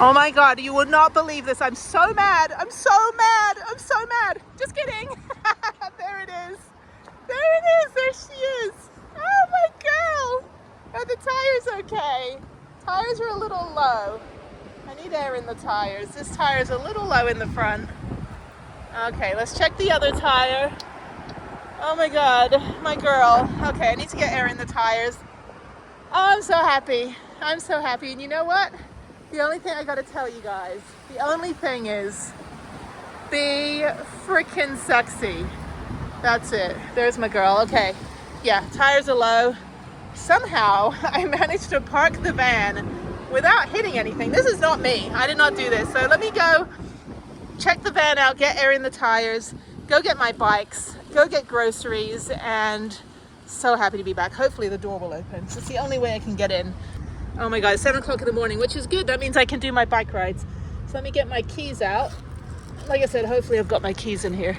Oh my God, you will not believe this. I'm so mad. I'm so mad. I'm so mad. Just kidding. There it is. There it is. There she is. Oh my girl. Are the tires okay? Tires are a little low. I need air in the tires. This tire's a little low in the front. Okay, let's check the other tire. Oh my God, my girl. Okay, I need to get air in the tires. Oh, I'm so happy. I'm so happy. And you know what? The only thing I gotta tell you guys, the only thing is, be freaking sexy. That's it. There's my girl. Okay. Yeah, tires are low. Somehow I managed to park the van without hitting anything. This is not me. I did not do this. So let me go check the van out, get air in the tires, go get my bikes, go get groceries, and so happy to be back. Hopefully the door will open. So it's the only way I can get in. Oh my God, it's 7 o'clock in the morning, which is good. That means I can do my bike rides. So let me get my keys out. Like I said, hopefully I've got my keys in here.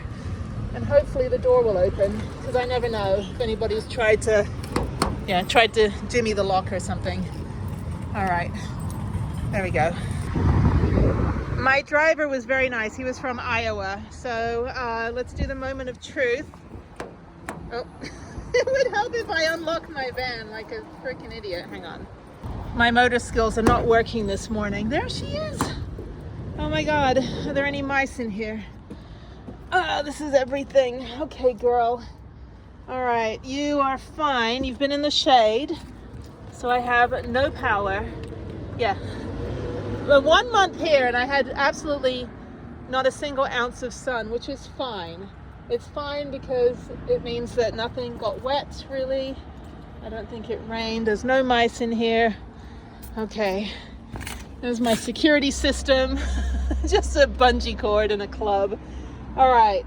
And hopefully the door will open, because I never know if anybody's tried to jimmy the lock or something. All right, there we go. My driver was very nice. He was from Iowa. So let's do the moment of truth. Oh, it would help if I unlocked my van like a freaking idiot. Hang on. My motor skills are not working this morning. There she is. Oh my God, are there any mice in here? Oh, this is everything. Okay, girl. All right, you are fine. You've been in the shade, so I have no power. Yeah. But 1 month here and I had absolutely not a single ounce of sun, which is fine. It's fine because it means that nothing got wet, really. I don't think it rained. There's no mice in here. Okay, there's my security system. Just a bungee cord and a club. All right,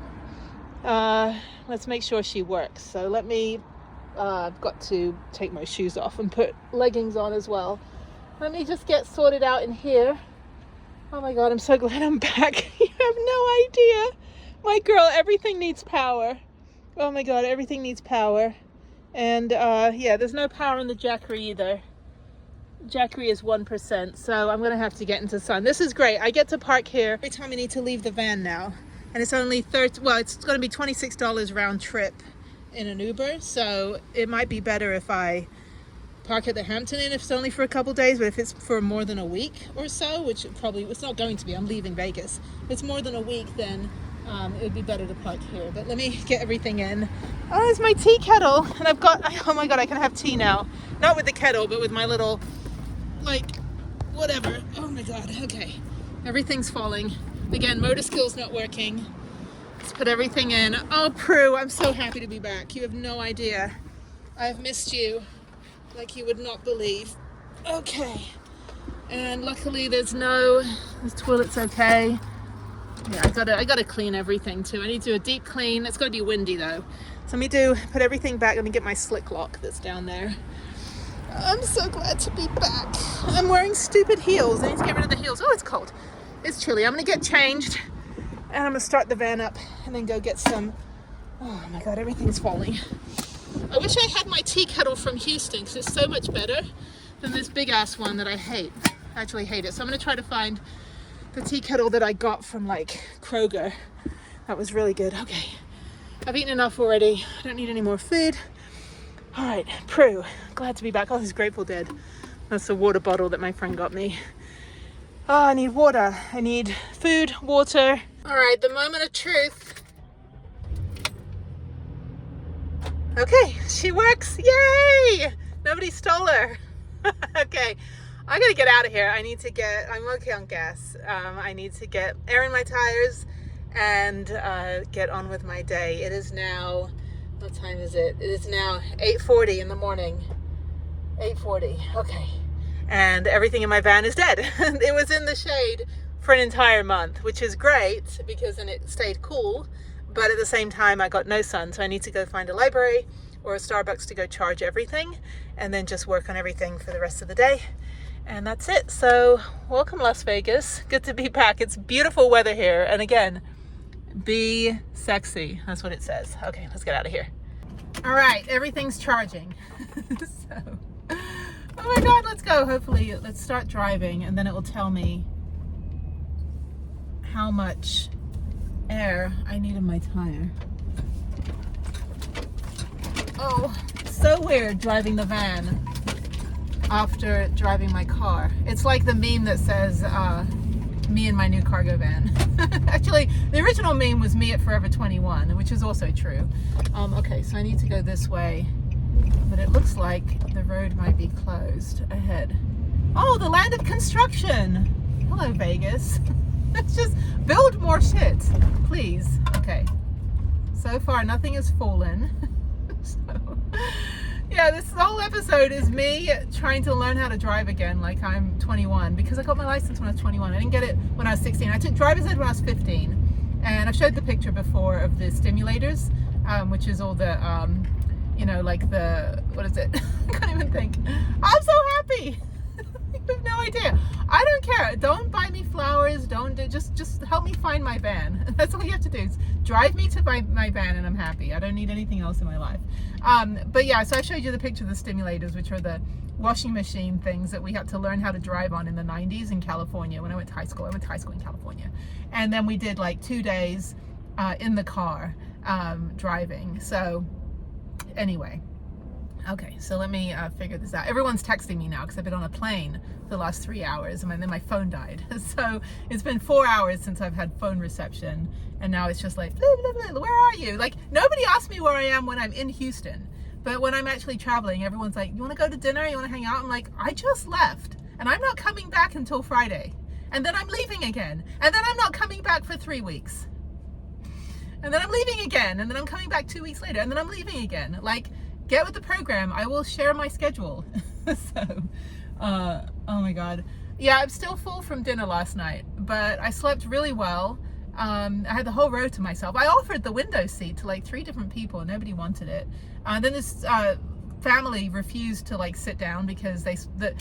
let's make sure she works. So let me, I've got to take my shoes off and put leggings on as well. Let me just get sorted out in here. Oh my God, I'm so glad I'm back. You have no idea. My girl, everything needs power. Oh my God, everything needs power. And yeah, there's no power in the Jackery either. Jackery is 1%, so I'm gonna have to get into sun. This is great. I get to park here every time I need to leave the van now. And it's only it's gonna be $26 round trip in an Uber. So it might be better if I park at the Hampton Inn if it's only for a couple days, but if it's for more than a week or so, which it's not going to be, I'm leaving Vegas. If it's more than a week, then it would be better to park here. But let me get everything in. Oh, there's my tea kettle. And I've got, oh my God, I can have tea now. Not with the kettle, but with my little, like, whatever. Oh my God, okay. Everything's falling. Again, motor skills not working. Let's put everything in. Oh, Prue, I'm so happy to be back. You have no idea. I've missed you like you would not believe. Okay. And luckily this toilet's okay. Yeah, I gotta clean everything too. I need to do a deep clean. It's gotta be windy though. So let me put everything back. Let me get my slick lock that's down there. I'm so glad to be back. I'm wearing stupid heels. I need to get rid of the heels. Oh, it's cold. It's chilly. I'm gonna get changed and I'm gonna start the van up and then go get some. Oh my God, everything's falling. I wish I had my tea kettle from Houston because it's so much better than this big ass one that I hate. I actually hate it. So I'm gonna try to find the tea kettle that I got from like Kroger. That was really good. Okay, I've eaten enough already. I don't need any more food. All right, Prue, glad to be back. Oh, this Grateful Dead. That's the water bottle that my friend got me. Oh, I need water. I need food, water. All right, the moment of truth. Okay, she works. Yay! Nobody stole her. Okay, I gotta get out of here. I'm okay on gas. I need to get air in my tires and get on with my day. It is now, what time is it? It is now 8:40 in the morning. 8:40, okay. And everything in my van is dead. It was in the shade for an entire month, which is great because then it stayed cool. But at the same time, I got no sun. So I need to go find a library or a Starbucks to go charge everything and then just work on everything for the rest of the day. And that's it. So welcome, Las Vegas. Good to be back. It's beautiful weather here. And again, be sexy. That's what it says. Okay, let's get out of here. All right, everything's charging. So, oh my God, let's go. Hopefully, let's start driving and then it will tell me how much air I need in my tire. Oh, it's so weird driving the van after driving my car. It's like the meme that says, me and my new cargo van. Actually, the original meme was me at Forever 21, which is also true. Okay, so I need to go this way, but it looks like the road might be closed ahead. Oh, the land of construction. Hello, Vegas. Let's just build more shit, please. Okay, so far nothing has fallen. So, yeah, this whole episode is me trying to learn how to drive again like I'm 21, because I got my license when I was 21. I didn't get it when I was 16. I took driver's ed when I was 15, and I've showed the picture before of the stimulators, which is all the, you know, like the, what is it? I can't even think. I'm so happy. You have no idea. I don't care. Don't buy me flowers. Don't do, just help me find my van. That's all you have to do. Is drive me to my van and I'm happy. I don't need anything else in my life. But yeah, so I showed you the picture of the stimulators, which are the washing machine things that we had to learn how to drive on in the 90s in California when I went to high school. I went to high school in California. And then we did like 2 days in the car driving. So anyway. Okay, so let me figure this out. Everyone's texting me now because I've been on a plane for the last 3 hours, and then my phone died. So it's been 4 hours since I've had phone reception, and now it's just like, blah, blah, blah, where are you? Like, nobody asks me where I am when I'm in Houston, but when I'm actually traveling, everyone's like, you want to go to dinner? You want to hang out? I'm like, I just left, and I'm not coming back until Friday, and then I'm leaving again, and then I'm not coming back for 3 weeks, and then I'm leaving again, and then I'm coming back 2 weeks later, and then I'm leaving again. Like, get with the program. I will share my schedule. So, oh my God. Yeah, I'm still full from dinner last night, but I slept really well. I had the whole row to myself. I offered the window seat to like 3 different people. Nobody wanted it. Then this family refused to like sit down because they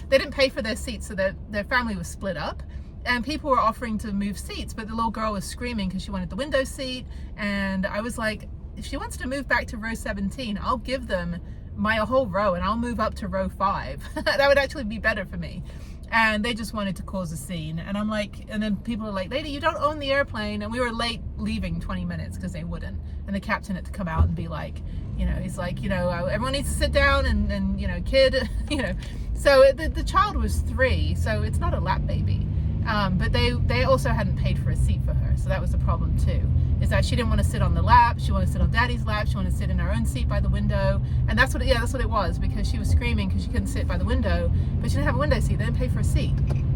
didn't pay for their seats, so their family was split up. And people were offering to move seats, but the little girl was screaming because she wanted the window seat. And I was like, if she wants to move back to row 17, I'll give them my whole row and I'll move up to row 5. That would actually be better for me. And they just wanted to cause a scene. And I'm like, and then people are like, lady, you don't own the airplane. And we were late leaving 20 minutes because they wouldn't. And the captain had to come out and be like, you know, he's like, you know, everyone needs to sit down and you know, kid, you know. So the child was 3, so it's not a lap baby. But they also hadn't paid for a seat for her. So that was the problem too, is that she didn't want to sit on the lap. She wanted to sit on daddy's lap. She wanted to sit in her own seat by the window. And that's what it was, because she was screaming because she couldn't sit by the window, but she didn't have a window seat. They didn't pay for a seat.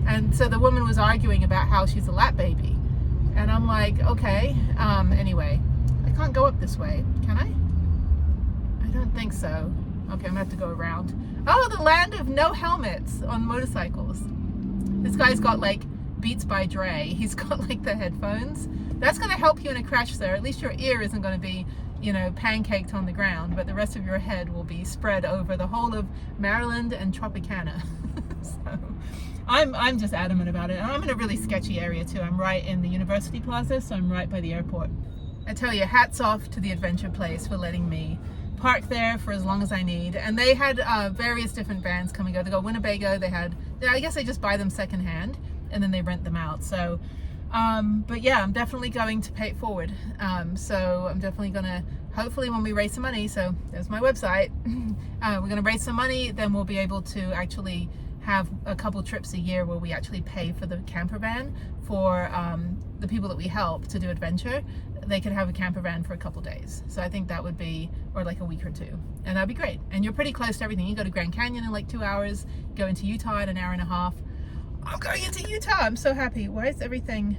And so the woman was arguing about how she's a lap baby. And I'm like, okay, anyway, I can't go up this way. Can I? I don't think so. Okay, I'm gonna have to go around. Oh, the land of no helmets on motorcycles. This guy's got like Beats by Dre. He's got like the headphones. That's going to help you in a crash there. At least your ear isn't going to be, you know, pancaked on the ground, but the rest of your head will be spread over the whole of Maryland and Tropicana. So I'm just adamant about it. And I'm in a really sketchy area too. I'm right in the University Plaza, so I'm right by the airport. I tell you, hats off to the Adventure Place for letting me park there for as long as I need. And they had various different vans come and go. They got Winnebago. They had, I guess they just buy them secondhand and then they rent them out. So, but yeah, I'm definitely going to pay it forward. So I'm definitely gonna, hopefully when we raise some money, so there's my website, we're gonna raise some money, then we'll be able to actually have a couple trips a year where we actually pay for the camper van for the people that we help to do adventure. They could have a camper van for a couple days. So I think that would be, or like a week or 2, and that'd be great. And you're pretty close to everything. You go to Grand Canyon in like 2 hours, go into Utah in an hour and a half. I'm going into Utah. I'm so happy. Why is everything,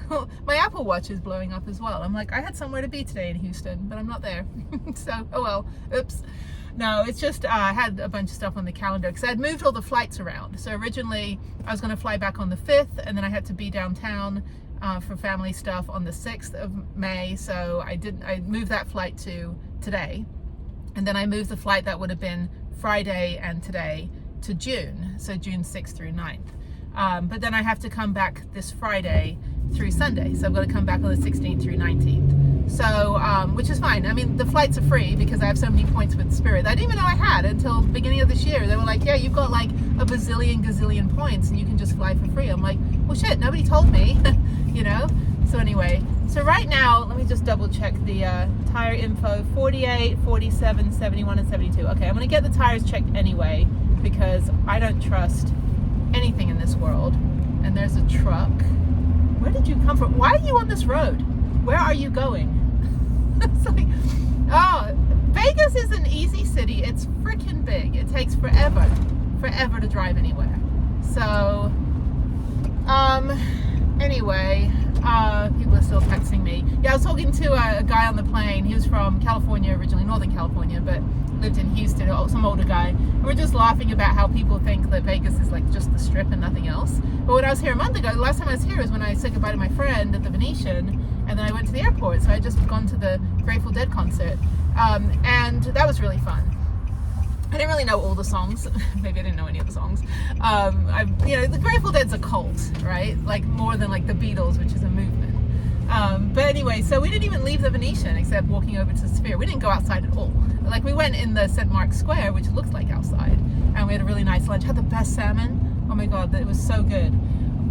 oh, my Apple Watch is blowing up as well. I'm like, I had somewhere to be today in Houston, but I'm not there. So, oh well, oops. No, it's just I had a bunch of stuff on the calendar because I had moved all the flights around. So originally I was going to fly back on the 5th, and then I had to be downtown for family stuff on the 6th of May. So I moved that flight to today, and then I moved the flight that would have been Friday and today to June. So June 6th through 9th. But then I have to come back this Friday through Sunday. So I've got to come back on the 16th through 19th. So, which is fine. I mean, the flights are free because I have so many points with Spirit that I didn't even know I had until the beginning of this year. They were like, yeah, you've got like a bazillion gazillion points and you can just fly for free. I'm like, well, shit, nobody told me, you know? So anyway, so right now, let me just double check the tire info, 48, 47, 71, and 72. Okay, I'm gonna get the tires checked anyway, because I don't trust anything in this world. And there's a truck. Where did you come from? Why are you on this road? Where are you going? It's like, oh, Vegas is an easy city. It's freaking big. It takes forever to drive anywhere. So, anyway, people are still texting me. Yeah, I was talking to a guy on the plane. He was from California originally, Northern California, but lived in Houston, some older guy. And we're just laughing about how people think that Vegas is like just the Strip and nothing else. But when I was here a month ago, the last time I was here was when I said goodbye to my friend at the Venetian, and then I went to the airport. So I had just gone to the Grateful Dead concert, and that was really fun. I didn't really know all the songs. Maybe I didn't know any of the songs. The Grateful Dead's a cult, right? Like more than like the Beatles, which is a movement. But anyway, so we didn't even leave the Venetian except walking over to the Sphere. We didn't go outside at all. Like we went in the St. Mark's Square, which looks like outside, and we had a really nice lunch. Had the best salmon. Oh my God, it was so good.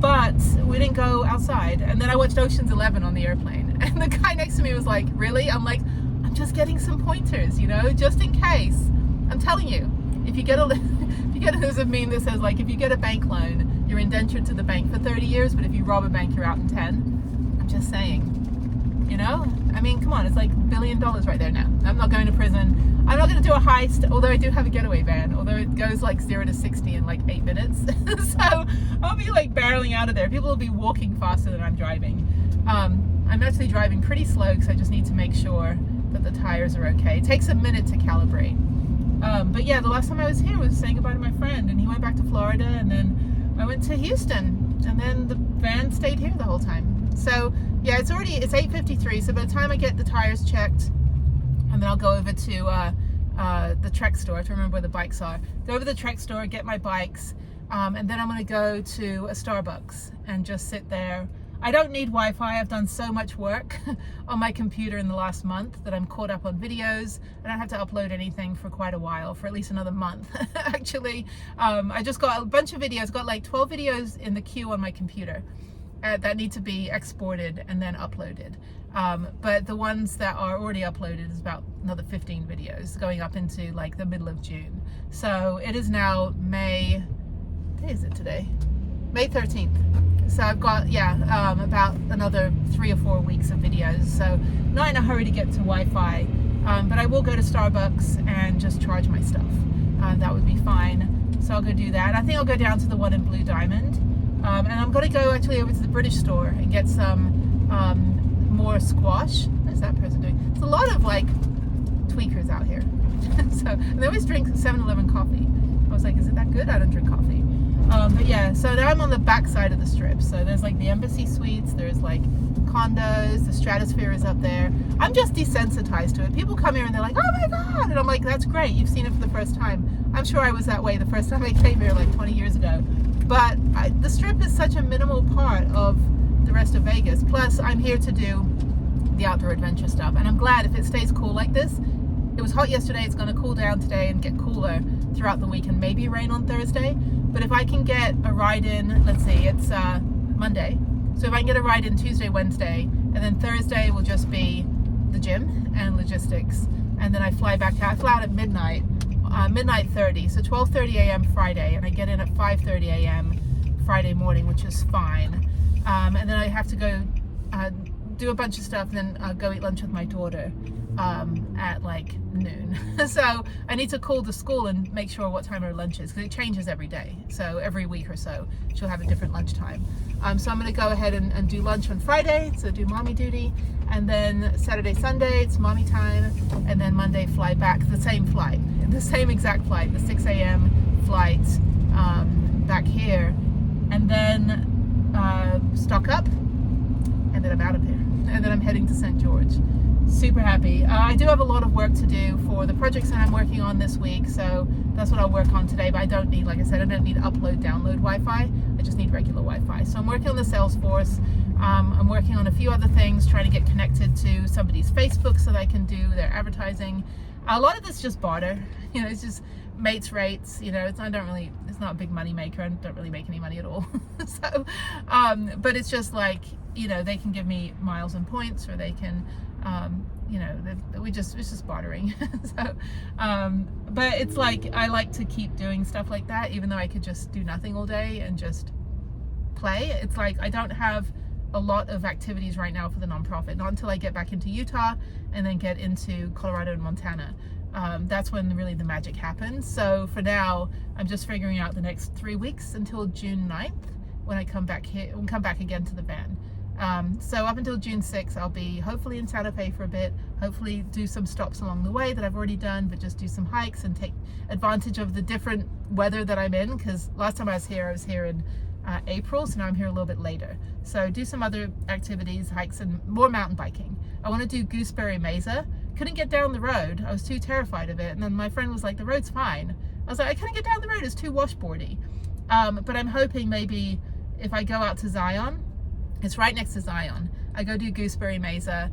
But we didn't go outside. And then I watched Ocean's 11 on the airplane, and the guy next to me was like, "Really?" I'm like, "I'm just getting some pointers, just in case." I'm telling you, if you get there's a meme that says like, if you get a bank loan, you're indentured to the bank for 30 years, but if you rob a bank, you're out in 10. I'm just saying, I mean, come on, it's like $1 billion right there now. I'm not going to prison. I'm not going to do a heist, although I do have a getaway van, although it goes like 0 to 60 in like 8 minutes. So I'll be like barreling out of there. People will be walking faster than I'm driving. I'm actually driving pretty slow because I just need to make sure that the tires are okay. It takes a minute to calibrate. But yeah, the last time I was here was saying goodbye to my friend, and he went back to Florida, and then I went to Houston, and then the van stayed here the whole time. So yeah, it's 8:53. So by the time I get the tires checked, and then I'll go over to the Trek store. I have to remember where the bikes are. Go over to the Trek store, get my bikes, and then I'm going to go to a Starbucks and just sit there. I don't need Wi-Fi. I've done so much work on my computer in the last month that I'm caught up on videos. I don't have to upload anything for quite a while, for at least another month. Actually, I just got a bunch of videos, got like 12 videos in the queue on my computer that need to be exported and then uploaded. But the ones that are already uploaded is about another 15 videos going up into like the middle of June. So it is now May, what day is it today? May 13th. So I've got, about another 3 or 4 weeks of videos. So not in a hurry to get to Wi-Fi, but I will go to Starbucks and just charge my stuff. That would be fine. So I'll go do that. I think I'll go down to the one in Blue Diamond. And I'm going to go actually over to the British store and get some more squash. What is that person doing? There's a lot of like tweakers out here. So they always drink 7-Eleven coffee. I was like, is it that good? I don't drink coffee. But yeah, so now I'm on the back side of the Strip. So there's like the Embassy Suites, there's like condos, the Stratosphere is up there. I'm just desensitized to it. People come here and they're like, oh my God. And I'm like, that's great. You've seen it for the first time. I'm sure I was that way the first time I came here like 20 years ago. But the Strip is such a minimal part of the rest of Vegas. Plus, I'm here to do the outdoor adventure stuff. And I'm glad if it stays cool like this. It was hot yesterday. It's going to cool down today and get cooler throughout the week and maybe rain on Thursday. But if I can get a ride in, let's see, it's Monday. So if I can get a ride in Tuesday, Wednesday, and then Thursday will just be the gym and logistics. And then I fly back out. I fly out at midnight 30, so 12:30 a.m. Friday, and I get in at 5:30 a.m. Friday morning, which is fine. And then I have to go do a bunch of stuff, and then go eat lunch with my daughter at like noon. So I need to call the school and make sure what time her lunch is, because it changes every day. So every week or so she'll have a different lunch time. So I'm going to go ahead and do lunch on Friday, so do mommy duty, and then Saturday, Sunday it's mommy time, and then Monday fly back, the same flight, the same exact flight, the 6 a.m. flight back here, and then stock up, and then I'm out of here, and then I'm heading to St. George. Super happy. I do have a lot of work to do for the projects that I'm working on this week, so that's what I'll work on today. But I don't need, like I said, I don't need upload, download Wi-Fi. I just need regular Wi-Fi. So I'm working on the Salesforce. I'm working on a few other things, trying to get connected to somebody's Facebook so that I can do their advertising. A lot of this just barter. It's just mates rates. It's not a big money maker. I don't really make any money at all. So, but it's just like, you know, they can give me miles and points, or they can, you know, it's just bartering. So, but it's like, I like to keep doing stuff like that, even though I could just do nothing all day and just play. It's like, I don't have a lot of activities right now for the nonprofit, not until I get back into Utah and then get into Colorado and Montana. That's when really the magic happens. So for now, I'm just figuring out the next 3 weeks until June 9th when I come back here and come back again to the van. So up until June 6th, I'll be hopefully in Santa Fe for a bit, hopefully do some stops along the way that I've already done, but just do some hikes and take advantage of the different weather that I'm in, because last time I was here in April, so now I'm here a little bit later. So do some other activities, hikes, and more mountain biking. I want to do Gooseberry Mesa. Couldn't get down the road. I was too terrified of it. And then my friend was like, the road's fine. I was like, I couldn't get down the road. It's too washboardy. But I'm hoping maybe if I go out to Zion, it's right next to Zion, I go do Gooseberry Mesa,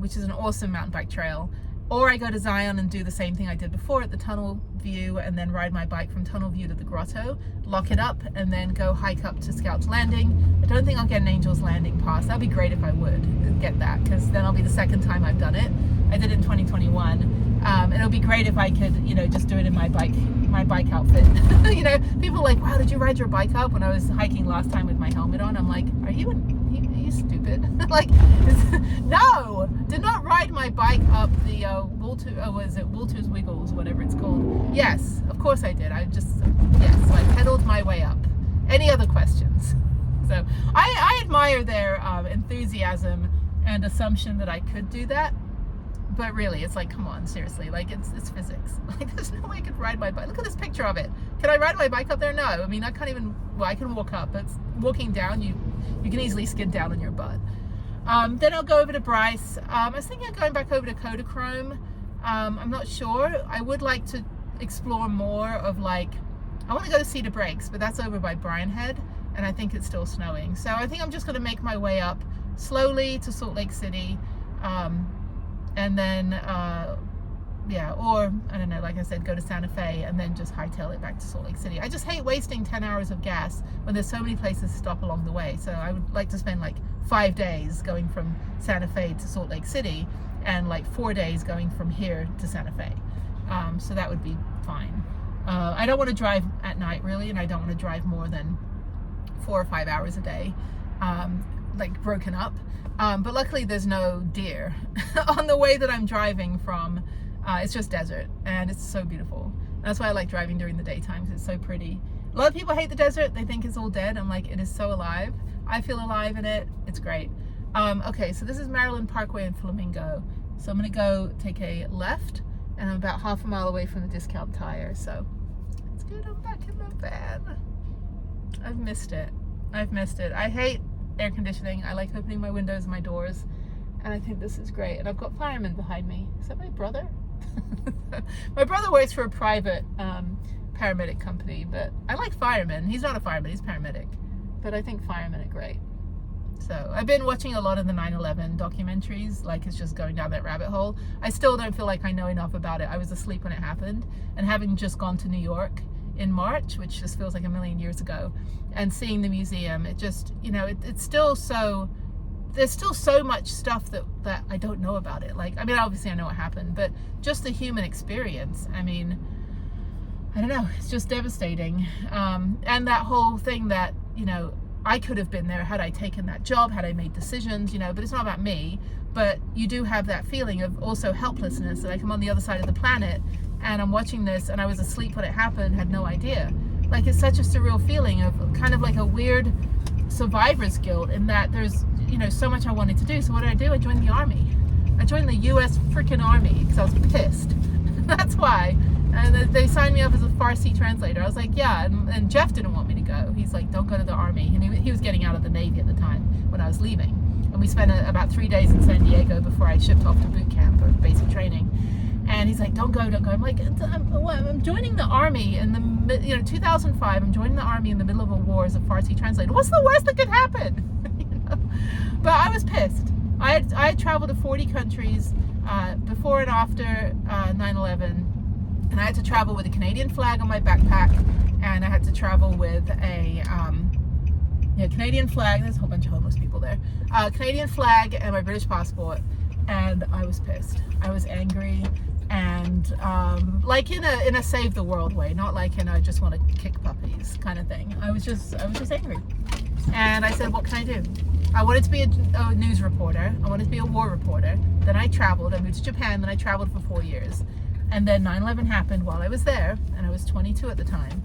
which is an awesome mountain bike trail. Or I go to Zion and do the same thing I did before at the Tunnel View, and then ride my bike from Tunnel View to the grotto, lock it up, and then go hike up to Scout's Landing. I don't think I'll get an Angel's Landing pass. That'd be great if I would get that, because then I'll be the second time I've done it. I did it in 2021. It'll be great if I could, you know, just do it in my bike outfit. You know, people are like, wow, did you ride your bike up? When I was hiking last time with my helmet on, I'm like, are you stupid? Like, no, did not ride my bike up the Walter's Wiggles, whatever it's called. Yes, of course I did. Yes, I pedaled my way up. Any other questions? So I admire their enthusiasm and assumption that I could do that. But really, it's like, come on, seriously, like it's physics. Like, there's no way I could ride my bike. Look at this picture of it. Can I ride my bike up there? No. I mean, I can't even, well, I can walk up, but walking down, you can easily skid down on your butt. Then I'll go over to Bryce. I was thinking of going back over to Kodachrome. I'm not sure. I would like to explore more of, like, I want to go to Cedar Breaks, but that's over by Bryan Head, and I think it's still snowing. So I think I'm just going to make my way up slowly to Salt Lake City. And then, yeah, or, I don't know, like I said, go to Santa Fe and then just hightail it back to Salt Lake City. I just hate wasting 10 hours of gas when there's so many places to stop along the way. So I would like to spend like 5 days going from Santa Fe to Salt Lake City and like 4 days going from here to Santa Fe. So that would be fine. I don't want to drive at night, really, and I don't want to drive more than 4 or 5 hours a day, like broken up. But luckily there's no deer on the way that I'm driving from. It's just desert, and it's so beautiful. That's why I like driving during the daytime, because it's so pretty. A lot of people hate the desert. They think it's all dead. I'm like, it is so alive. I feel alive in it. It's great. Okay, so this is Maryland Parkway in Flamingo. So I'm gonna go take a left, and I'm about half a mile away from the Discount Tire. So it's good, I'm back in the van. I've missed it. I hate air conditioning. I like opening my windows and my doors, and I think this is great. And I've got firemen behind me. Is that my brother? My brother works for a private paramedic company, but I like firemen. He's not a fireman, he's paramedic, but I think firemen are great. So I've been watching a lot of the 9/11 documentaries, like it's just going down that rabbit hole. I still don't feel like I know enough about it. I was asleep when it happened, and having just gone to New York in March, which just feels like a million years ago, and seeing the museum, it just, you know, it's still so, there's still so much stuff that I don't know about it. Like, I mean, obviously I know what happened, but just the human experience, I mean, I don't know, it's just devastating. And that whole thing that, you know, I could have been there had I taken that job, had I made decisions, you know, but it's not about me. But you do have that feeling of also helplessness, that I come on the other side of the planet and I'm watching this, and I was asleep when it happened, had no idea. Like, it's such a surreal feeling of kind of like a weird survivor's guilt, in that there's, you know, so much I wanted to do. So what did I do? I joined the army. I joined the US freaking army because I was pissed. That's why. And they signed me up as a Farsi translator. I was like, yeah, and Jeff didn't want me to go. He's like, don't go to the army. And he was getting out of the Navy at the time when I was leaving. And we spent about 3 days in San Diego before I shipped off to boot camp or basic training. And he's like, don't go. I'm like, I'm joining the army in the, you know, 2005, I'm joining the army in the middle of a war as a Farsi translator. What's the worst that could happen? You know? But I was pissed. I had traveled to 40 countries before and after 9/11. And I had to travel with a Canadian flag on my backpack, and I had to travel with a Yeah, Canadian flag. There's a whole bunch of homeless people there. Canadian flag and my British passport, and I was pissed. I was angry, and like in a save the world way, not like in a just want to kick puppies kind of thing. I was just angry, and I said, what can I do? I wanted to be a news reporter. I wanted to be a war reporter. Then I traveled. I moved to Japan. Then I traveled for 4 years, and then 9/11 happened while I was there, and I was 22 at the time,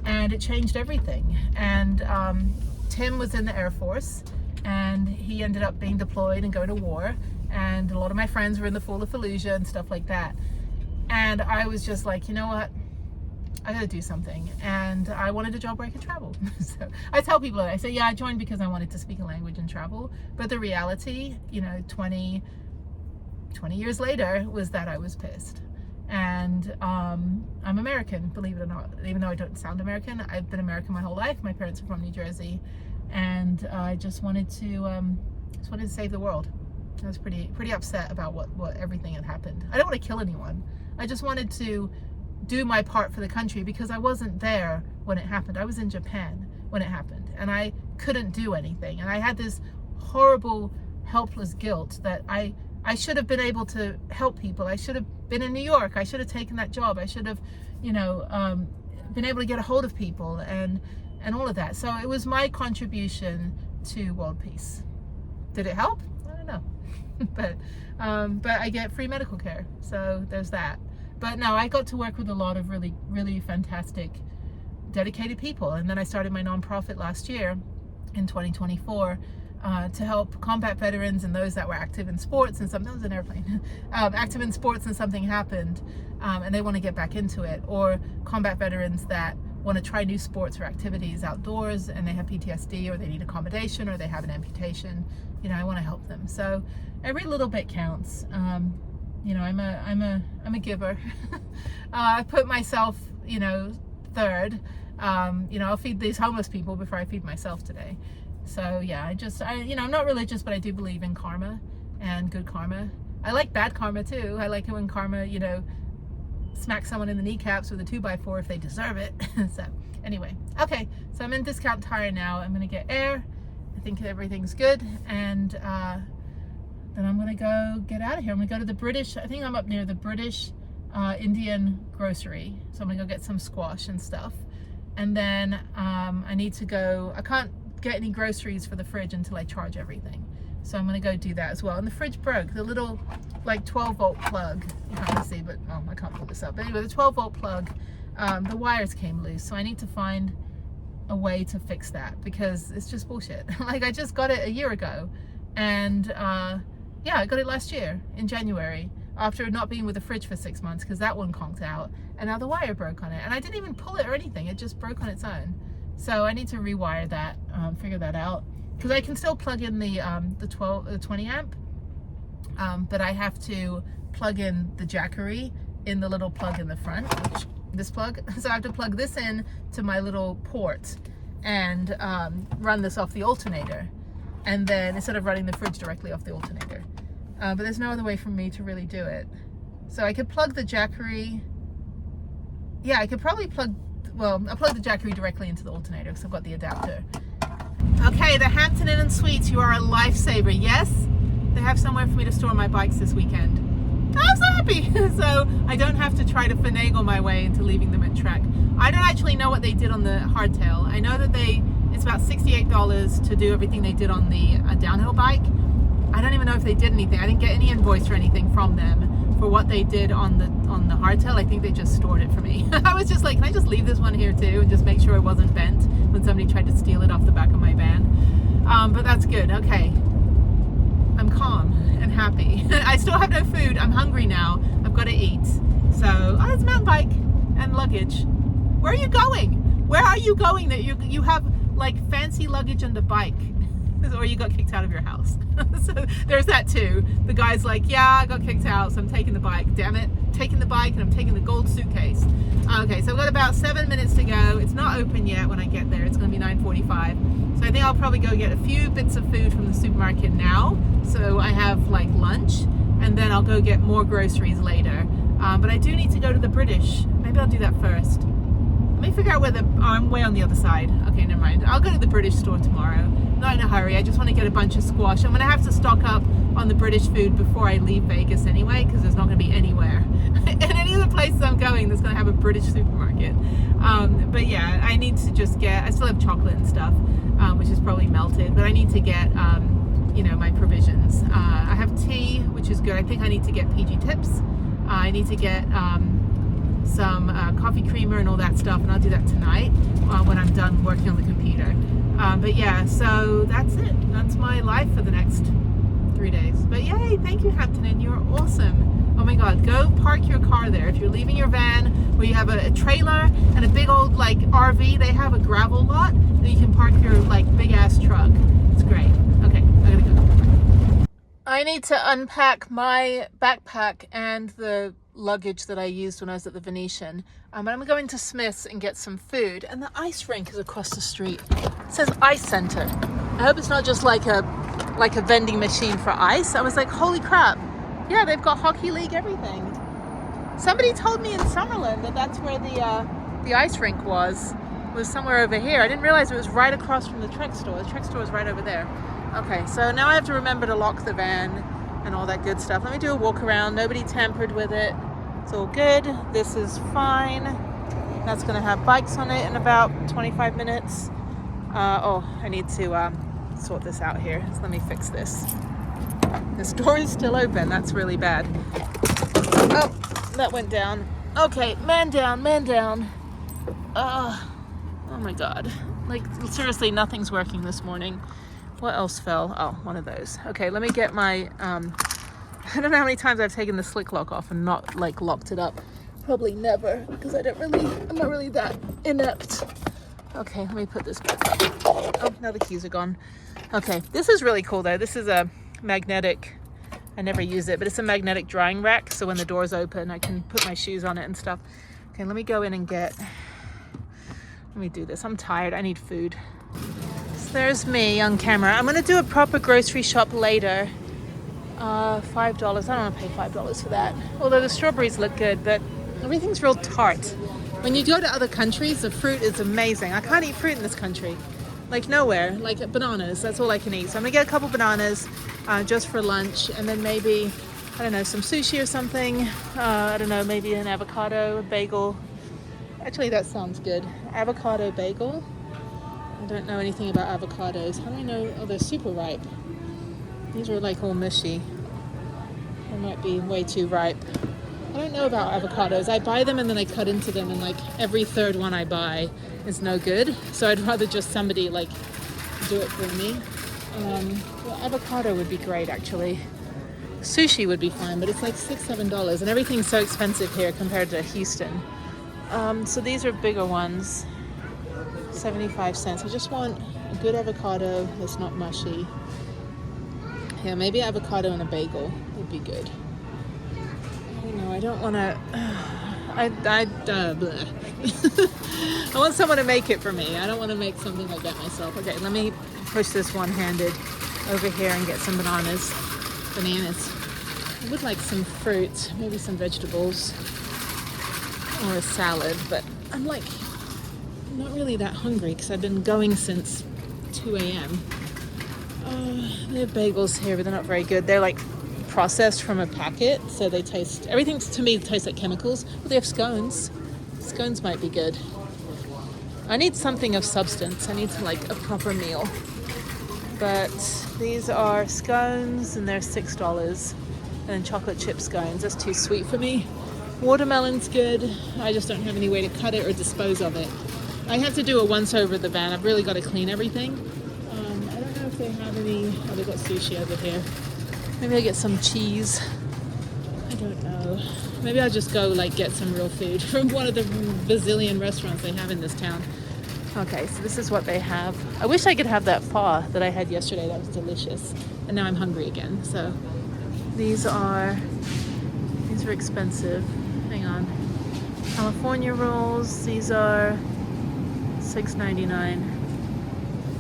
and it changed everything. And Tim was in the Air Force, and he ended up being deployed and going to war, and a lot of my friends were in the Fall of Fallujah and stuff like that. And I was just like, you know what, I gotta do something. And I wanted a job where I could travel. So I tell people that. I say, yeah, I joined because I wanted to speak a language and travel, but the reality, you know, 20 years later, was that I was pissed. And I'm American, believe it or not. Even though I don't sound American, I've been American my whole life. My parents are from New Jersey, and I just wanted to save the world. I was pretty upset about what everything had happened. I don't want to kill anyone. I just wanted to do my part for the country, because I wasn't there when it happened. I was in Japan when it happened, and I couldn't do anything. And I had this horrible, helpless guilt that I should have been able to help people. I should have been in New York. I should have taken that job. I should have, you know, been able to get a hold of people and all of that. So it was my contribution to world peace. Did it help? I don't know. but I get free medical care. So there's that. But no, I got to work with a lot of really, really fantastic, dedicated people. And then I started my nonprofit last year in 2024. To help combat veterans and those that were active in sports, and something, that was an airplane, active in sports and something happened, and they want to get back into it, or combat veterans that want to try new sports or activities outdoors and they have PTSD, or they need accommodation, or they have an amputation. You know, I want to help them. So every little bit counts. You know, I'm a giver. I put myself, you know, third. You know, I'll feed these homeless people before I feed myself today. So yeah, you know, I'm not religious, but I do believe in karma and good karma. I like bad karma too. I like it when karma, you know, smacks someone in the kneecaps with a 2x4 if they deserve it. So anyway, okay, so I'm in Discount Tire now. I'm gonna get air. I think everything's good, and then I'm gonna go get out of here. I'm gonna go to the British, I think I'm up near the British Indian grocery. So I'm gonna go get some squash and stuff. And then I need to go, I can't get any groceries for the fridge until I charge everything. So I'm gonna go do that as well. And the fridge broke, the little like 12-volt plug. You can't see, but oh, I can't pull this up. But anyway, the 12-volt plug, the wires came loose. So I need to find a way to fix that, because it's just bullshit. Like, I just got it a year ago, and yeah, I got it last year in January after not being with the fridge for 6 months, because that one conked out, and now the wire broke on it, and I didn't even pull it or anything. It just broke on its own. So I need to rewire that, figure that out, because I can still plug in the 20 amp, but I have to plug in the jackery in the little plug in the front, which, this plug. So I have to plug this in to my little port and run this off the alternator, and then instead of running the fridge directly off the alternator. But there's no other way for me to really do it. So I could plug the jackery. Yeah, I could probably plug, well, I'll plug the jackery directly into the alternator because I've got the adapter. Okay, the Hampton Inn and Suites, you are a lifesaver. Yes, they have somewhere for me to store my bikes this weekend. I'm so happy. So I don't have to try to finagle my way into leaving them at Trek. I don't actually know what they did on the hardtail. I know that it's about $68 to do everything they did on the downhill bike. I don't even know if they did anything. I didn't get any invoice or anything from them for what they did on the hardtail. I think they just stored it for me. I was just like, can I just leave this one here too and just make sure it wasn't bent when somebody tried to steal it off the back of my van. But that's good. Okay, I'm calm and happy. I still have no food. I'm hungry now. I've got to eat. So, oh, it's a mountain bike and luggage. Where are you going? Where are you going that you have like fancy luggage and a bike? Or you got kicked out of your house. So there's that too. The guy's like, yeah, I got kicked out, so I'm taking the bike. Damn it, taking the bike, and I'm taking the gold suitcase. Okay, so I've got about 7 minutes to go. It's not open yet when I get there. It's gonna be 9:45. So I think I'll probably go get a few bits of food from the supermarket now, so I have like lunch, and then I'll go get more groceries later. But I do need to go to the British. Maybe I'll do that first. Let me figure out where I'm way on the other side. Okay. Okay, never mind. I'll go to the British store tomorrow. Not in a hurry. I just want to get a bunch of squash. I'm going to have to stock up on the British food before I leave Vegas anyway, because there's not going to be anywhere. In any of the places I'm going that's going to have a British supermarket. But yeah, I need to just get, I still have chocolate and stuff, which is probably melted, but I need to get, you know, my provisions. I have tea, which is good. I think I need to get PG Tips. I need to get some coffee creamer and all that stuff, and I'll do that tonight when I'm done working on the computer. But yeah, so that's it. That's my life for the next 3 days. But yay, thank you, Hampton, and you're awesome. Oh my God, go park your car there. If you're leaving your van, where you have a trailer and a big old like RV, they have a gravel lot that you can park your like big ass truck. It's great. Okay, I gotta go. I need to unpack my backpack and the luggage that I used when I was at the Venetian. But I'm going to Smith's and get some food. And the ice rink is across the street. It says Ice Center. I hope it's not just like a vending machine for ice. I was like, holy crap. Yeah, they've got hockey league, everything. Somebody told me in Summerlin that that's where the ice rink was somewhere over here. I didn't realize it was right across from the Trek store. The Trek store is right over there. Okay, so now I have to remember to lock the van and all that good stuff. Let me do a walk around. Nobody tampered with it. It's all good. This is fine. That's gonna have bikes on it in about 25 minutes. Oh, I need to sort this out here. So let me fix this. This door is still open. That's really bad. Oh, that went down. Okay, man down, man down. Oh my God. Like, seriously, nothing's working this morning. What else fell? Oh, one of those. Okay, let me get my, I don't know how many times I've taken the slick lock off and not, like, locked it up. Probably never, because I'm not really that inept. Okay, let me put this back up. Oh, now the keys are gone. Okay, this is really cool, though. This is a magnetic, I never use it, but it's a magnetic drying rack, so when the door's open, I can put my shoes on it and stuff. Okay, let me go in and let me do this. I'm tired. I need food. So there's me on camera. I'm gonna do a proper grocery shop later. $5. I don't want to pay $5 for that. Although the strawberries look good, but everything's real tart. When you go to other countries, the fruit is amazing. I can't eat fruit in this country. Like nowhere. Like bananas, that's all I can eat. So I'm gonna get a couple bananas just for lunch, and then maybe, I don't know, some sushi or something. I don't know, maybe an avocado, a bagel. Actually, that sounds good. Avocado bagel. I don't know anything about avocados. How do I know? Oh, they're super ripe. These are like all mushy. They might be way too ripe. I don't know about avocados. I buy them and then I cut into them, and like every third one I buy is no good. So I'd rather just somebody like do it for me. Well, avocado would be great actually. Sushi would be fine, but it's like $6-7 and everything's so expensive here compared to Houston. So these are bigger ones, 75 cents. I just want a good avocado that's not mushy. Yeah, maybe avocado and a bagel would be good. I don't know, I don't want to, I want someone to make it for me. I don't want to make something like that myself. Okay, let me push this one-handed over here and get some bananas. I would like some fruit, maybe some vegetables or a salad, but I'm like not really that hungry because I've been going since 2 a.m. They have bagels here, but they're not very good. They're like processed from a packet, so they taste, everything to me tastes like chemicals. But they have scones. Scones might be good. I need something of substance. I need to like a proper meal. But these are scones and they're $6. And then chocolate chip scones. That's too sweet for me. Watermelon's good. I just don't have any way to cut it or dispose of it. I have to do a once over the van. I've really got to clean everything. I don't know if they have any. Oh, they've got sushi over here. Maybe I'll get some cheese. I don't know. Maybe I'll just go like get some real food from one of the bazillion restaurants they have in this town. Okay, so this is what they have. I wish I could have that pho that I had yesterday. That was delicious. And now I'm hungry again. So these are expensive. Hang on. California rolls. These are $6.99.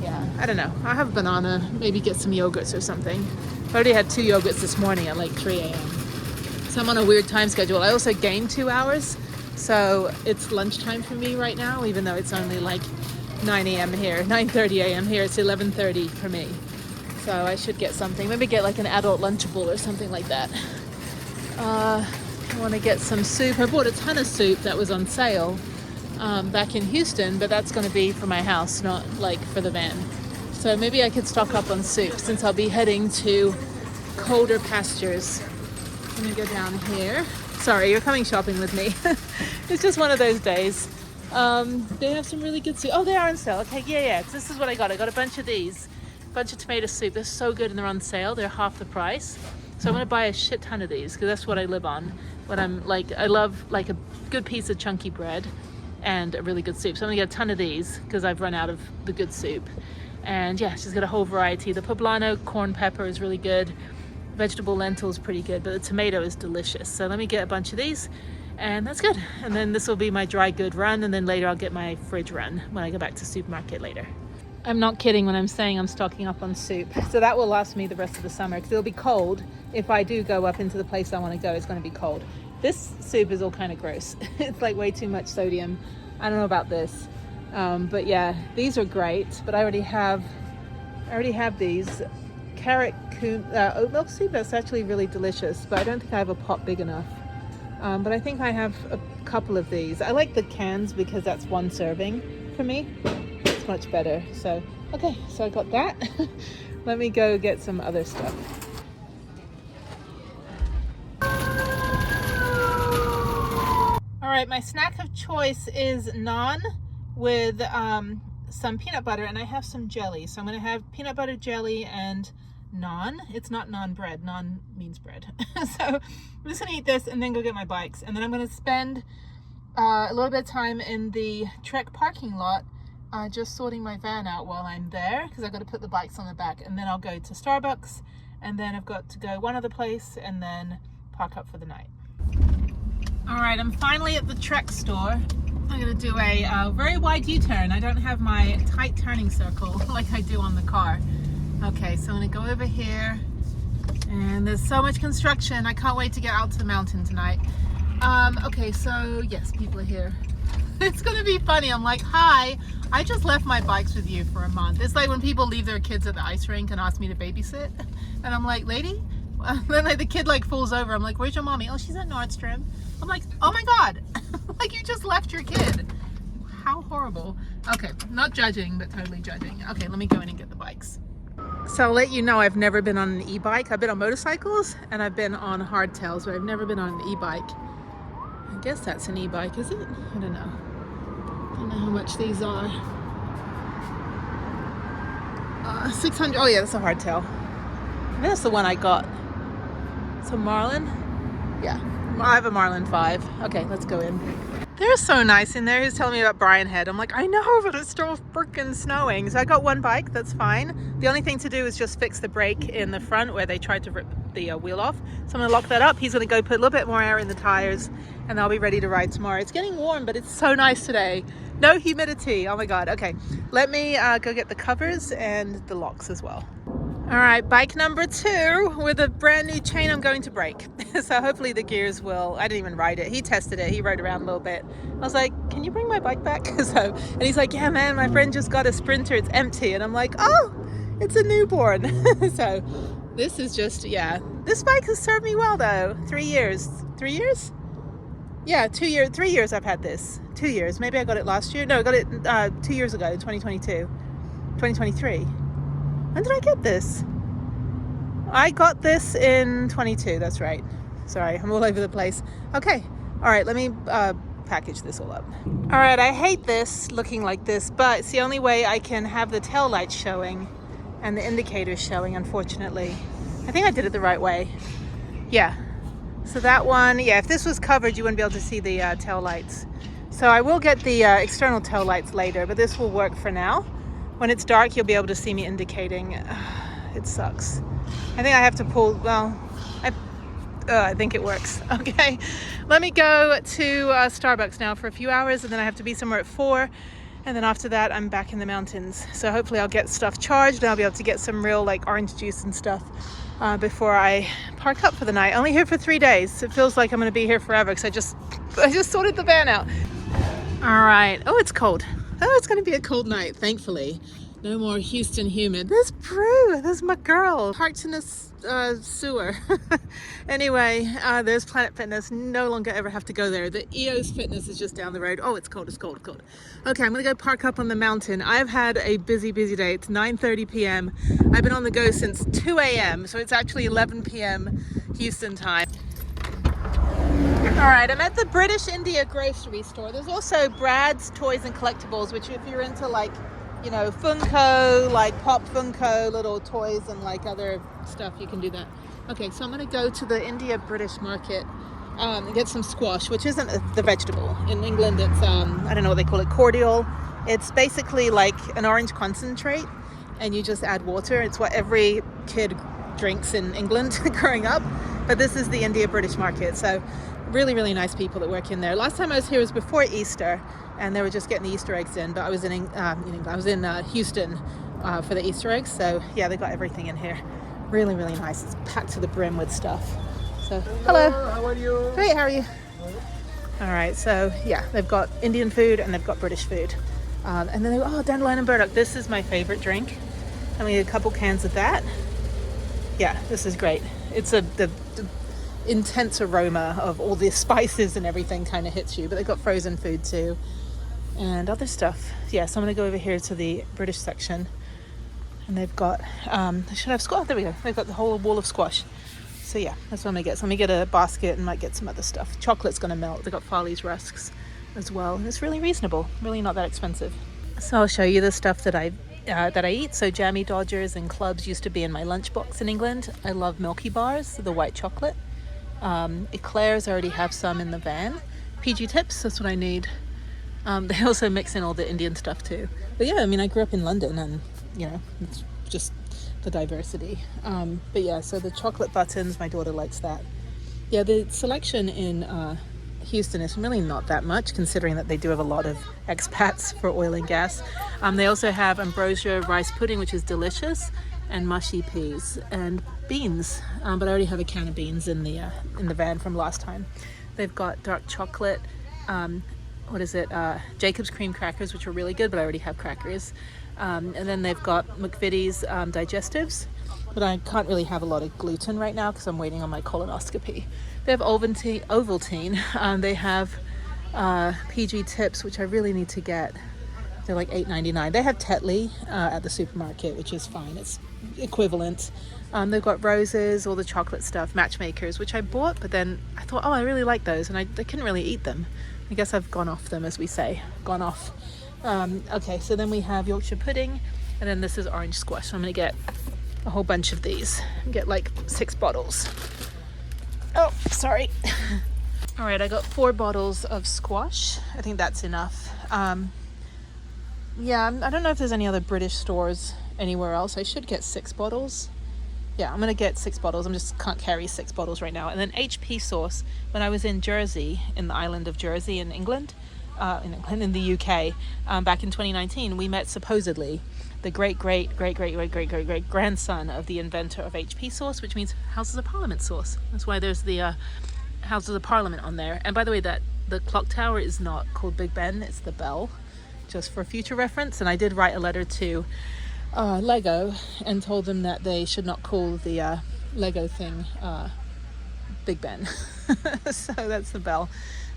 Yeah, I don't know. I'll have a banana. Maybe get some yogurts or something. I already had 2 yogurts this morning at like 3 a.m. So I'm on a weird time schedule. I also gained 2 hours. So it's lunchtime for me right now, even though it's only like 9 a.m. here, 9:30 a.m. here. It's 11:30 for me. So I should get something. Maybe get like an adult Lunchable or something like that. I want to get some soup. I bought a ton of soup that was on sale back in Houston, but that's going to be for my house, not like for the van. So maybe I could stock up on soup since I'll be heading to colder pastures. Let me go down here. Sorry, you're coming shopping with me. It's just one of those days. They have some really good soup. Oh, they are on sale. Okay, yeah. This is what I got. I got a bunch of these. A bunch of tomato soup. They're so good and they're on sale. They're half the price. So I'm going to buy a shit ton of these because that's what I live on. When I'm like, I love like a good piece of chunky bread and a really good soup. So I'm going to get a ton of these because I've run out of the good soup. And yeah, she's got a whole variety. The poblano corn pepper is really good. Vegetable lentil is pretty good, but the tomato is delicious. So let me get a bunch of these and that's good. And then this will be my dry good run. And then later I'll get my fridge run when I go back to supermarket later. I'm not kidding when I'm saying I'm stocking up on soup. So that will last me the rest of the summer because it'll be cold. If I do go up into the place I want to go, it's going to be cold. This soup is all kind of gross. It's like way too much sodium. I don't know about this. But yeah, these are great, but I already have these. Carrot oat milk soup, that's actually really delicious, but I don't think I have a pot big enough. But I think I have a couple of these. I like the cans because that's one serving for me. It's much better. So, okay, so I got that. Let me go get some other stuff. All right, my snack of choice is naan with some peanut butter, and I have some jelly. So I'm going to have peanut butter jelly and naan. It's not naan bread. Naan means bread. So I'm just going to eat this and then go get my bikes. And then I'm going to spend a little bit of time in the Trek parking lot just sorting my van out while I'm there because I've got to put the bikes on the back. And then I'll go to Starbucks, and then I've got to go one other place and then park up for the night. All right, I'm finally at the Trek store. I'm going to do a very wide U-turn. I don't have my tight turning circle like I do on the car. Okay, so I'm going to go over here. And there's so much construction. I can't wait to get out to the mountain tonight. Okay, so yes, people are here. It's going to be funny. I'm like, hi, I just left my bikes with you for a month. It's like when people leave their kids at the ice rink and ask me to babysit. And I'm like, lady? Then like, the kid like falls over. I'm like, where's your mommy? Oh, she's at Nordstrom. I'm like, oh my God. Like you just left your kid. How horrible. Okay, not judging, but totally judging. Okay, let me go in and get the bikes. So I'll let you know I've never been on an e-bike. I've been on motorcycles and I've been on hardtails, but I've never been on an e-bike. I guess that's an e-bike, is it? I don't know. I don't know how much these are. 600, oh yeah, that's a hardtail. I think that's the one I got. So Marlin? Yeah, I have a Marlin 5. Okay, let's go in. They're so nice in there. He was telling me about Brian Head. I'm like, I know, but it's still freaking snowing. So I got one bike, that's fine. The only thing to do is just fix the brake in the front where they tried to rip the wheel off. So I'm gonna lock that up. He's gonna go put a little bit more air in the tires and I'll be ready to ride tomorrow. It's getting warm, but it's so nice today. No humidity, oh my God. Okay, let me go get the covers and the locks as well. All right, bike number 2 with a brand new chain. I'm going to break. So hopefully the gears will, I didn't even ride it. He tested it, he rode around a little bit. I was like, can you bring my bike back? And he's like, yeah, man, my friend just got a Sprinter, it's empty. And I'm like, oh, it's a newborn. So this is just, yeah. This bike has served me well though. 3 years. 3 years? Yeah, 2 years, 3 years I've had this. 2 years, maybe I got it last year. No, I got it 2 years ago, 2022, 2023. When did I get this? I got this in 22, that's right. Sorry, I'm all over the place. Okay, all right, let me package this all up. All right, I hate this looking like this, but it's the only way I can have the tail lights showing and the indicators showing, unfortunately. I think I did it the right way. Yeah, so that one, yeah, if this was covered, you wouldn't be able to see the tail lights. So I will get the external tail lights later, but this will work for now. When it's dark, you'll be able to see me indicating. It sucks. I think I have to pull, well, I think it works. Okay, let me go to Starbucks now for a few hours, and then I have to be somewhere at 4. And then after that, I'm back in the mountains. So hopefully I'll get stuff charged and I'll be able to get some real like orange juice and stuff before I park up for the night. Only here for 3 days. It feels like I'm gonna be here forever because I just sorted the van out. All right, oh, it's cold. Oh, it's going to be a cold night, thankfully. No more Houston humid. There's Prue. There's my girl. Parked in this sewer. Anyway, there's Planet Fitness. No longer ever have to go there. The EOS Fitness is just down the road. Oh, it's cold, it's cold, it's cold. Okay, I'm going to go park up on the mountain. I've had a busy day. It's 9:30 p.m. I've been on the go since 2 a.m. So it's actually 11 p.m. Houston time. All right, I'm at the British India grocery store. There's also Brad's Toys and Collectibles, which if you're into like, you know, Funko, like Pop Funko, little toys and like other stuff, you can do that. Okay, so I'm gonna go to the India British market and get some squash, which isn't the vegetable. In England, it's, I don't know what they call it, cordial. It's basically like an orange concentrate and you just add water. It's what every kid drinks in England growing up. But this is the India British market. So really nice people that work in there. Last time I was here was before Easter and they were just getting the Easter eggs in, but I was in Houston for the Easter eggs. So yeah, they got everything in here. Really nice. It's packed to the brim with stuff. So hello. How are you? Great, how are you? All right, so yeah, they've got Indian food and they've got British food. And then dandelion and burdock. This is my favorite drink. I mean, a couple cans of that. Yeah, this is great. It's the intense aroma of all the spices and everything kind of hits you, but they've got frozen food too and other stuff. Yeah, so I'm gonna go over here to the British section and they've got they should have squash. There we go. They've got the whole wall of squash. So yeah, that's what I'm gonna get. So let me get a basket and might get some other stuff. Chocolate's gonna melt. They've got Farley's rusks as well, and it's really reasonable, really not that expensive. So I'll show you the stuff that I eat. So Jammy Dodgers and Clubs used to be in my lunchbox in England. I love Milky Bars, the white chocolate. Eclairs, I already have some in the van. PG Tips, that's what I need. They also mix in all the Indian stuff too. But yeah, I mean, I grew up in London and, you know, it's just the diversity. But yeah, so the chocolate buttons, my daughter likes that. Yeah, the selection in Houston is really not that much, considering that they do have a lot of expats for oil and gas. They also have ambrosia rice pudding, which is delicious, and mushy peas and beans, but I already have a can of beans in the van from last time. They've got dark chocolate, Jacob's cream crackers, which are really good, but I already have crackers. And then they've got McVitie's digestives, but I can't really have a lot of gluten right now because I'm waiting on my colonoscopy. They have Ovaltine. They have PG Tips, which I really need to get. They're like $8.99. They have Tetley at the supermarket, which is fine. It's equivalent. They've got Roses, all the chocolate stuff, Matchmakers, which I bought, but then I thought, oh, I really like those, and I couldn't really eat them. I guess I've gone off them, as we say, gone off. Okay, so then we have Yorkshire pudding, and then this is orange squash. So I'm gonna get a whole bunch of these and get like 6 bottles. Oh, sorry. All right, I got 4 bottles of squash. I think that's enough. Yeah, I don't know if there's any other British stores anywhere else. I should get 6 bottles. Yeah, I'm gonna get 6 bottles. I just can't carry 6 bottles right now. And then HP sauce. When I was in Jersey, in the island of Jersey in England, in the UK, back in 2019, we met supposedly the great grandson of the inventor of HP sauce, which means Houses of Parliament sauce. That's why there's the Houses of Parliament on there. And by the way, that the clock tower is not called Big Ben, it's the bell, just for future reference. And I did write a letter to Lego and told them that they should not call the Lego thing Big Ben. So that's the bell.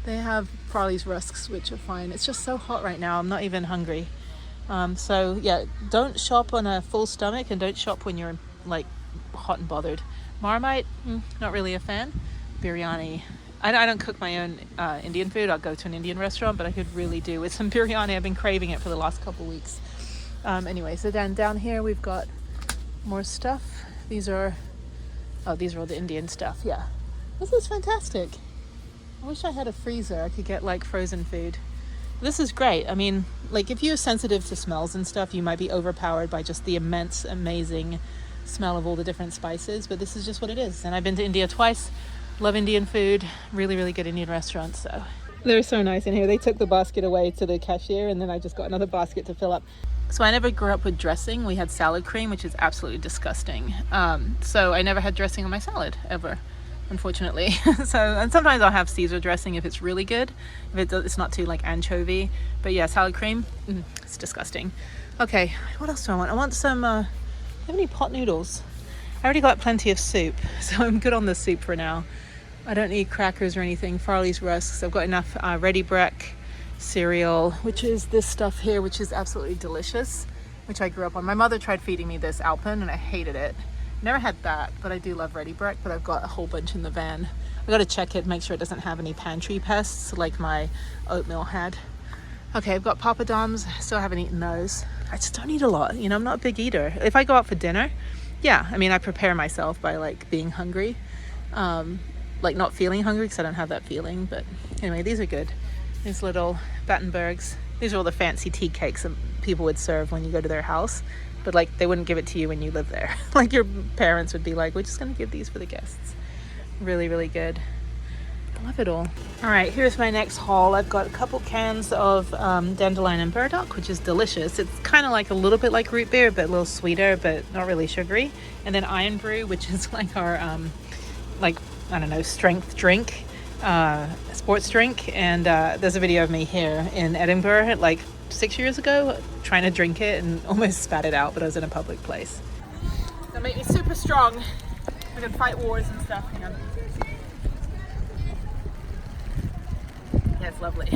They have Farley's rusks, which are fine. It's just so hot right now, I'm not even hungry. So yeah, don't shop on a full stomach and don't shop when you're like hot and bothered. Marmite, not really a fan. Biryani, I don't cook my own Indian food. I'll go to an Indian restaurant, but I could really do with some biryani. I've been craving it for the last couple weeks. Anyway, so down here we've got more stuff. These are all the Indian stuff. Yeah, this is fantastic. I wish I had a freezer. I could get like frozen food. This is great. I mean, like if you're sensitive to smells and stuff, you might be overpowered by just the immense, amazing smell of all the different spices, but this is just what it is. And I've been to India twice. Love Indian food. Really good Indian restaurants. So they're so nice in here. They took the basket away to the cashier and then I just got another basket to fill up. So I never grew up with dressing. We had salad cream, which is absolutely disgusting. So I never had dressing on my salad ever. unfortunately. So, and sometimes I'll have Caesar dressing if it's really good, if it's not too like anchovy. But yeah, salad cream, it's disgusting. Okay, what else do I want? I want some, do you have any pot noodles? I already got plenty of soup, so I'm good on the soup for now. I don't need crackers or anything. Farley's rusks. I've got enough Ready Breck cereal, which is this stuff here, which is absolutely delicious, which I grew up on. My mother tried feeding me this Alpen and I hated it. Never had that, but I do love Ready Breck, but I've got a whole bunch in the van. I got to check it, make sure it doesn't have any pantry pests like my oatmeal had. Okay, I've got poppadoms. Still haven't eaten those. I just don't eat a lot. You know, I'm not a big eater. If I go out for dinner, yeah, I mean, I prepare myself by like being hungry. Like not feeling hungry because I don't have that feeling. But anyway, these are good. These little Battenbergs. These are all the fancy tea cakes that people would serve when you go to their house. But like they wouldn't give it to you when you live there. Like your parents would be like, we're just going to give these for the guests. Really, really good. I love it all. All right, here's my next haul. I've got a couple cans of dandelion and burdock, which is delicious. It's kind of like a little bit like root beer, but a little sweeter, but not really sugary. And then Iron Brew, which is like our like, I don't know, strength drink, sports drink. And there's a video of me here in Edinburgh like 6 years ago trying to drink it and almost spat it out, but I was in a public place. That made me super strong. I can fight wars and stuff. Hang on. Yeah, it's lovely.